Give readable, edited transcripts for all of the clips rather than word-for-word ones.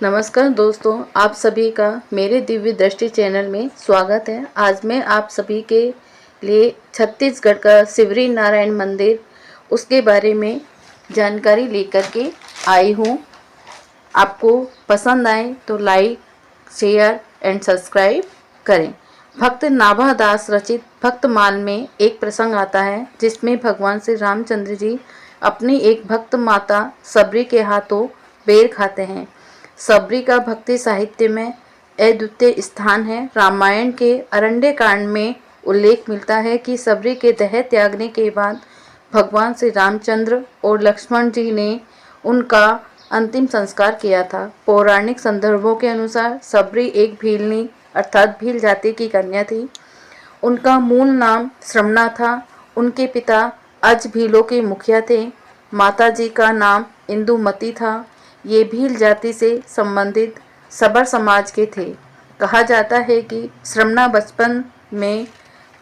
नमस्कार दोस्तों, आप सभी का मेरे दिव्य दृष्टि चैनल में स्वागत है। आज मैं आप सभी के लिए छत्तीसगढ़ का सिवरी नारायण मंदिर उसके बारे में जानकारी लेकर के आई हूँ। आपको पसंद आए तो लाइक, शेयर एंड सब्सक्राइब करें। भक्त नाभा दास रचित भक्तमाल में एक प्रसंग आता है जिसमें भगवान श्री रामचंद्र जी अपनी एक भक्त माता सबरी के हाथों बेर खाते हैं। सबरी का भक्ति साहित्य में अद्वितीय स्थान है। रामायण के अरण्य कांड में उल्लेख मिलता है कि सबरी के देह त्यागने के बाद भगवान श्री रामचंद्र और लक्ष्मण जी ने उनका अंतिम संस्कार किया था। पौराणिक संदर्भों के अनुसार सबरी एक भीलनी अर्थात भील जाति की कन्या थी। उनका मूल नाम श्रमणा था। उनके पिता अज भीलों के मुखिया थे। माता जी का नाम इंदुमती था। ये भील जाति से संबंधित सबर समाज के थे। कहा जाता है कि श्रमणा बचपन में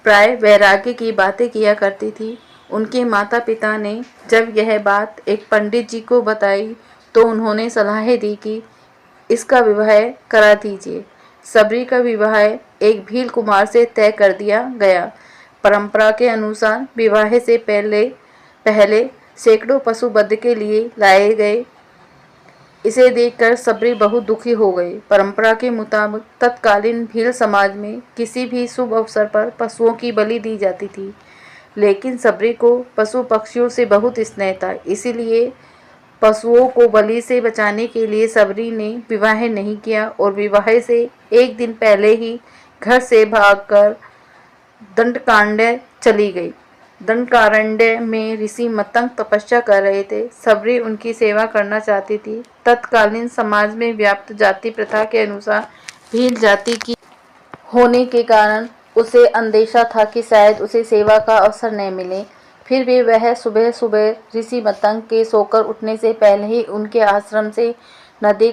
प्राय वैराग्य की बातें किया करती थी। उनके माता पिता ने जब यह बात एक पंडित जी को बताई तो उन्होंने सलाह दी कि इसका विवाह करा दीजिए। सबरी का विवाह एक भील कुमार से तय कर दिया गया। परंपरा के अनुसार विवाह से पहले सैकड़ों पशु वध के लिए लाए गए। इसे देखकर सबरी बहुत दुखी हो गई। परंपरा के मुताबिक तत्कालीन भील समाज में किसी भी शुभ अवसर पर पशुओं की बलि दी जाती थी, लेकिन सबरी को पशु पक्षियों से बहुत स्नेह था। इसीलिए पशुओं को बलि से बचाने के लिए सबरी ने विवाह नहीं किया और विवाह से एक दिन पहले ही घर से भागकर दंडकारण्य चली गई। दंडकारण्य में ऋषि मतंग तपस्या कर रहे थे। सबरी उनकी सेवा करना चाहती थी। तत्कालीन समाज में व्याप्त जाति प्रथा के अनुसार भील जाति की होने के कारण उसे अंदेशा था कि शायद उसे सेवा का अवसर न मिले। फिर भी वह सुबह सुबह ऋषि मतंग के सोकर उठने से पहले ही उनके आश्रम से नदी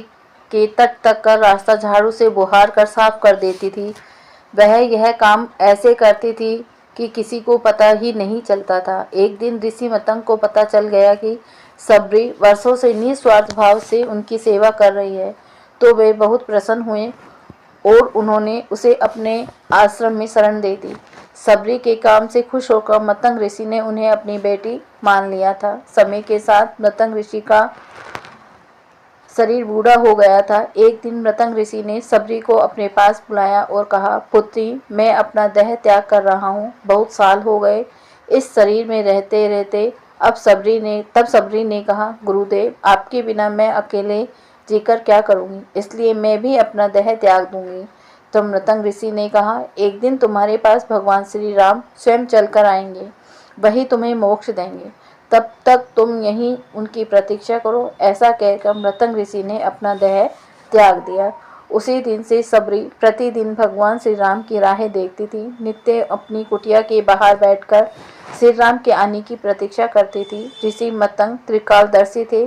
के तट तक का रास्ता झाड़ू से बुहार कर साफ कर देती थी। वह यह काम ऐसे करती थी कि किसी को पता ही नहीं चलता था। एक दिन ऋषि मतंग को पता चल गया कि सबरी वर्षों से निस्वार्थ भाव से उनकी सेवा कर रही है, तो वे बहुत प्रसन्न हुए और उन्होंने उसे अपने आश्रम में शरण दे दी। सबरी के काम से खुश होकर मतंग ऋषि ने उन्हें अपनी बेटी मान लिया था। समय के साथ मतंग ऋषि का शरीर बूढ़ा हो गया था। एक दिन मतंग ऋषि ने सबरी को अपने पास बुलाया और कहा, पुत्री, मैं अपना देह त्याग कर रहा हूँ। बहुत साल हो गए इस शरीर में रहते रहते। तब सबरी ने कहा, गुरुदेव, आपके बिना मैं अकेले जीकर क्या करूँगी, इसलिए मैं भी अपना देह त्याग दूंगी। तो मतंग ऋषि ने कहा, एक दिन तुम्हारे पास भगवान श्री राम स्वयं चलकर आएंगे, वही तुम्हें मोक्ष देंगे। तब तक तुम यहीं उनकी प्रतीक्षा करो। ऐसा कहकर मतंग ऋषि ने अपना देह त्याग दिया। उसी दिन से सबरी प्रतिदिन भगवान श्री राम की राहें देखती थी। नित्य अपनी कुटिया के बाहर बैठकर श्री राम के आने की प्रतीक्षा करती थी। ऋषि मतंग त्रिकालदर्शी थे,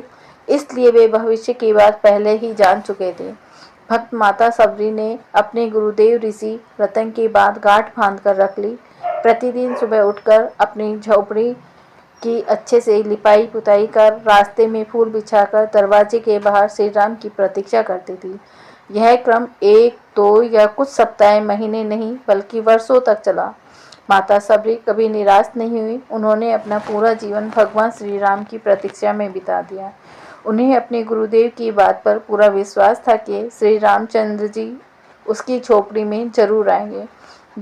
इसलिए वे भविष्य की बात पहले ही जान चुके थे। भक्त माता सबरी ने अपने गुरुदेव ऋषि मतंग की बात गांठ बांध कर रख ली। प्रतिदिन सुबह उठकर अपनी झोपड़ी की अच्छे से लिपाई पुताई कर रास्ते में फूल बिछाकर दरवाजे के बाहर श्री राम की प्रतीक्षा करती थी। यह क्रम एक, दो या कुछ सप्ताह, महीने नहीं बल्कि वर्षों तक चला। माता सबरी कभी निराश नहीं हुई। उन्होंने अपना पूरा जीवन भगवान श्री राम की प्रतीक्षा में बिता दिया। उन्हें अपने गुरुदेव की बात पर पूरा विश्वास था कि श्री रामचंद्र जी उसकी झोपड़ी में जरूर आएंगे।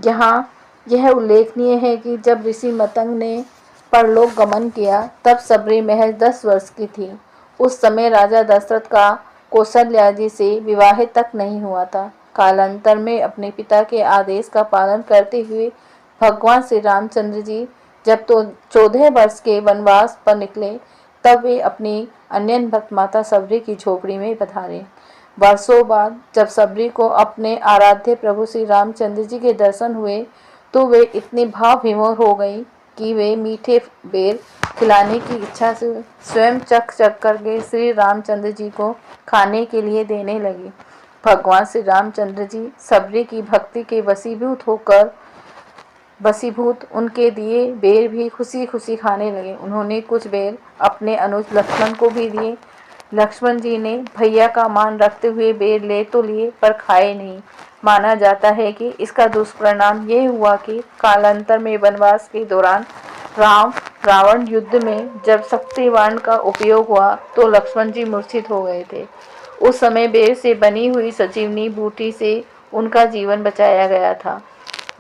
यहाँ यह उल्लेखनीय है कि जब ऋषि मतंग ने परलोक गमन किया तब सबरी महज 10 वर्ष की थी। उस समय राजा दशरथ का कौशल्या जी से विवाह तक नहीं हुआ था। कालांतर में अपने पिता के आदेश का पालन करते हुए भगवान श्री रामचंद्र जी जब तो 14 वर्ष के वनवास पर निकले, तब वे अपनी अन्य भक्त माता सबरी की झोपड़ी में पधारे। वर्षों बाद जब सबरी को अपने आराध्य प्रभु श्री रामचंद्र जी के दर्शन हुए तो वे इतनी भाव विभोर हो गई कि वे मीठे बेर खिलाने की इच्छा से स्वयं चख करके श्री रामचंद्र जी को खाने के लिए देने लगी। भगवान श्री रामचंद्र जी सबरी की भक्ति के वशीभूत उनके दिए बेर भी खुशी खुशी खाने लगे। उन्होंने कुछ बेर अपने अनुज लक्ष्मण को भी दिए। लक्ष्मण जी ने भैया का मान रखते हुए बेर ले तो लिए पर खाए नहीं। माना जाता है कि इसका दुष्परिणाम ये हुआ कि कालांतर में वनवास के दौरान राम रावण युद्ध में जब शक्तिवान का उपयोग हुआ तो लक्ष्मण जी मूर्छित हो गए थे। उस समय बेर से बनी हुई सजीवनी बूटी से उनका जीवन बचाया गया था।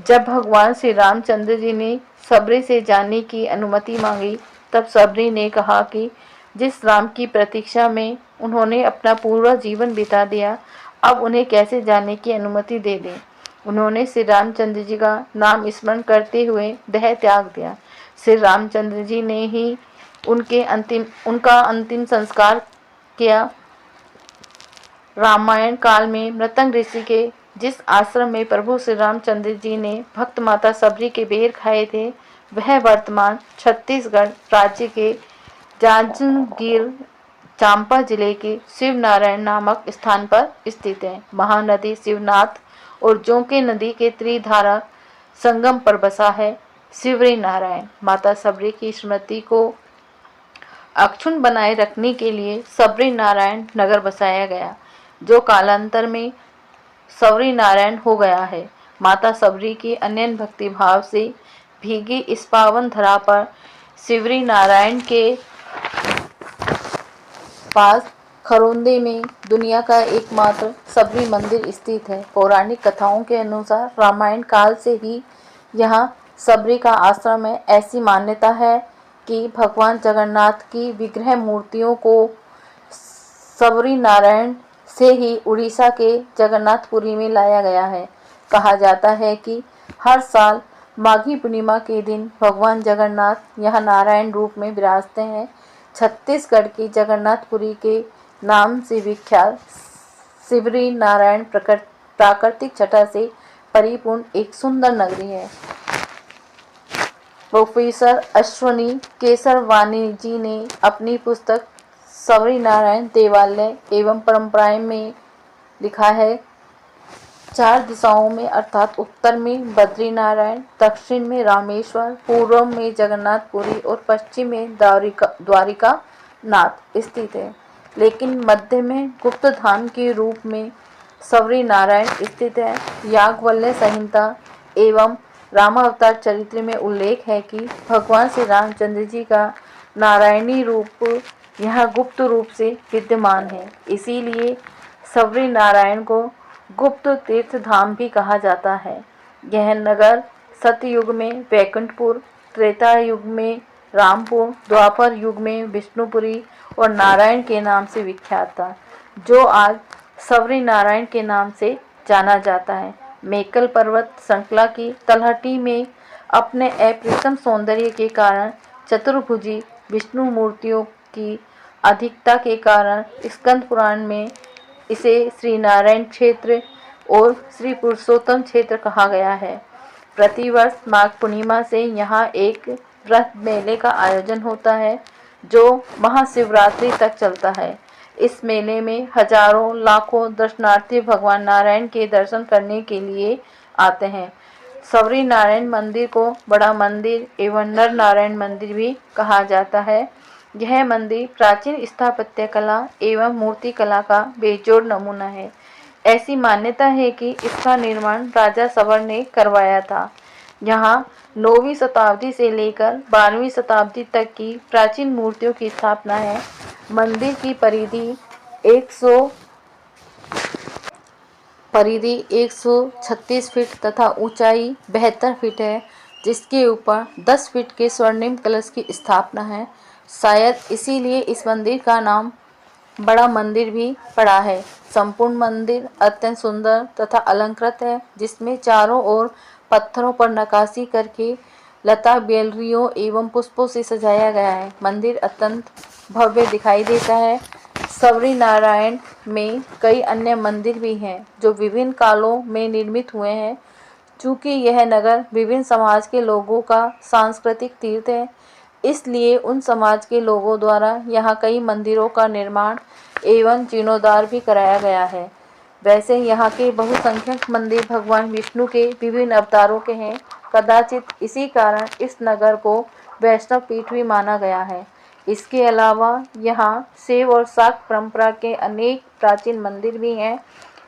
जब भगवान श्री रामचंद्र जी ने सबरी से जानने की अनुमति मांगी तब सबरी ने कहा कि जिस राम की प्रतीक्षा में उन्होंने अपना पूरा जीवन बिता दिया, अब उन्हें कैसे जानने की अनुमति दे दें। उन्होंने श्री रामचंद्र जी का नाम स्मरण करते हुए देह त्याग दिया। श्री रामचंद्र जी ने ही उनका अंतिम संस्कार किया। रामायण काल में मृतंग ऋषि के जिस आश्रम में प्रभु श्री रामचंद्र जी ने भक्त माता सबरी के बेर खाए थे, वह वर्तमान छत्तीसगढ़ राज्य के जांजगीर चांपा जिले के शिवनारायण नामक स्थान पर स्थित है। महानदी शिवनाथ और जोंके नदी के त्रिधारा संगम पर बसा है सिवरी नारायण। माता सबरी की स्मृति को अक्षुण्ण बनाए रखने के लिए सबरी नारायण नगर बसाया गया, जो कालांतर में सबरी नारायण हो गया है। माता सबरी की अनन्य भक्ति भाव से भीगी इस पावन धरा पर सिवरी नारायण के पास खरोंदे में दुनिया का एकमात्र सबरी मंदिर स्थित है। पौराणिक कथाओं के अनुसार रामायण काल से ही यहाँ सबरी का आश्रम है। ऐसी मान्यता है कि भगवान जगन्नाथ की विग्रह मूर्तियों को सबरी नारायण से ही उड़ीसा के जगन्नाथपुरी में लाया गया है। कहा जाता है कि हर साल माघी पूर्णिमा के दिन भगवान जगन्नाथ यहाँ नारायण रूप में विराजते हैं। छत्तीसगढ़ की जगन्नाथपुरी के नाम से विख्यात सिवरी नारायण प्राकृतिक छटा से परिपूर्ण एक सुंदर नगरी है। प्रोफेसर अश्वनी केसरवानी जी ने अपनी पुस्तक सबरी नारायण देवालय एवं परंपराएं में लिखा है, 4 दिशाओं में अर्थात उत्तर में बद्रीनारायण, दक्षिण में रामेश्वर, पूर्व में जगन्नाथपुरी और पश्चिम में द्वारिका नाथ स्थित है। लेकिन मध्य में गुप्त धाम के रूप में सबरी नारायण स्थित है। याज्ञवल्क्य संहिता एवं रामावतार चरित्र में उल्लेख है कि भगवान श्री रामचंद्र जी का नारायणी रूप यहाँ गुप्त रूप से विद्यमान है। इसीलिए सबरी नारायण को गुप्त तीर्थ धाम भी कहा जाता है। यह नगर सतयुग में वैकुंठपुर, त्रेता युग में रामपुर, द्वापर युग में विष्णुपुरी और नारायण के नाम से विख्यात था, जो आज सबरी नारायण के नाम से जाना जाता है। मेकल पर्वत श्रृंखला की तलहटी में अपने अप्रतिम सौंदर्य के कारण चतुर्भुजी विष्णु मूर्तियों की अधिकता के कारण स्कंद पुराण में इसे श्री नारायण क्षेत्र और श्री पुरुषोत्तम क्षेत्र कहा गया है। प्रतिवर्ष माघ पूर्णिमा से यहाँ एक व्रत मेले का आयोजन होता है, जो महाशिवरात्रि तक चलता है। इस मेले में हजारों लाखों दर्शनार्थी भगवान नारायण के दर्शन करने के लिए आते हैं। सबरी नारायण मंदिर को बड़ा मंदिर एवं नर नारायण मंदिर भी कहा जाता है। यह मंदिर प्राचीन स्थापत्य कला एवं मूर्ति कला का बेजोड़ नमूना है। ऐसी मान्यता है कि इसका निर्माण राजा सवर ने करवाया था। यहाँ 9वीं शताब्दी से लेकर 12वीं शताब्दी तक की प्राचीन मूर्तियों की स्थापना है। मंदिर की परिधि 136 फीट तथा ऊंचाई 72 फीट है, जिसके ऊपर 10 फीट के स्वर्णिम कलश की स्थापना है। शायद इसीलिए इस मंदिर का नाम बड़ा मंदिर भी पड़ा है। संपूर्ण मंदिर अत्यंत सुंदर तथा अलंकृत है, जिसमें चारों ओर पत्थरों पर नक्काशी करके लता बेलरियों एवं पुष्पों से सजाया गया है। मंदिर अत्यंत भव्य दिखाई देता है। सबरी नारायण में कई अन्य मंदिर भी हैं, जो विभिन्न कालों में निर्मित हुए हैं। चूँकि यह नगर विभिन्न समाज के लोगों का सांस्कृतिक तीर्थ है, इसलिए उन समाज के लोगों द्वारा यहाँ कई मंदिरों का निर्माण एवं जीर्णोद्धार भी कराया गया है। वैसे यहाँ के बहुसंख्यक मंदिर भगवान विष्णु के विभिन्न अवतारों के हैं। कदाचित इसी कारण इस नगर को वैष्णव पीठ भी माना गया है। इसके अलावा यहाँ शैव और शाक्त परंपरा के अनेक प्राचीन मंदिर भी हैं।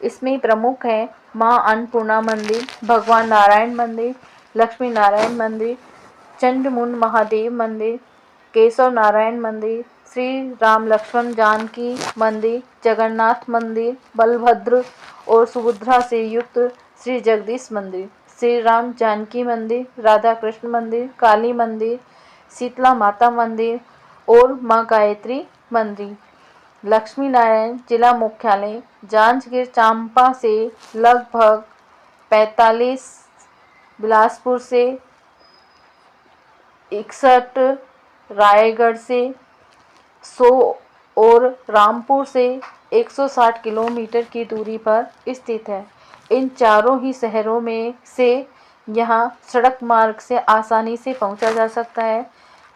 इसमें प्रमुख है माँ अन्नपूर्णा मंदिर, भगवान नारायण मंदिर, लक्ष्मी नारायण मंदिर, चंडमुंड महादेव मंदिर, केशव नारायण मंदिर, श्री राम लक्ष्मण जानकी मंदिर, जगन्नाथ मंदिर, बलभद्र और सुभद्रा से युक्त श्री जगदीश मंदिर, श्री राम जानकी मंदिर, राधा कृष्ण मंदिर, काली मंदिर, शीतला माता मंदिर और माँ गायत्री मंदिर। लक्ष्मी नारायण जिला मुख्यालय जांजगीर चांपा से लगभग 45, बिलासपुर से 61, रायगढ़ से 100 और रामपुर से 160 किलोमीटर की दूरी पर स्थित है। इन चारों ही शहरों में से यहाँ सड़क मार्ग से आसानी से पहुँचा जा सकता है।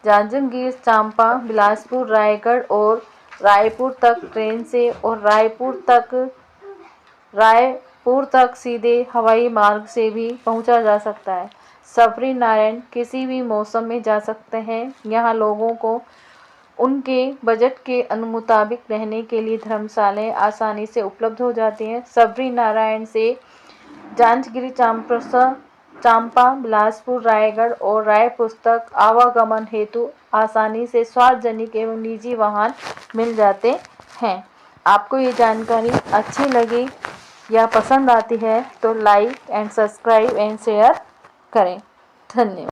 जांजगीर चांपा, बिलासपुर, रायगढ़ और रायपुर तक ट्रेन से और रायपुर तक सीधे हवाई मार्ग से भी पहुंचा जा सकता है। सबरी नारायण किसी भी मौसम में जा सकते हैं। यहाँ लोगों को उनके बजट के मुताबिक रहने के लिए धर्मशालाएं आसानी से उपलब्ध हो जाती हैं। सबरी नारायण से जांजगीर चांपा, बिलासपुर, रायगढ़ और रायपुर तक आवागमन हेतु आसानी से सार्वजनिक एवं निजी वाहन मिल जाते हैं। आपको ये जानकारी अच्छी लगी या पसंद आती है तो like and subscribe and share करें। धन्यवाद।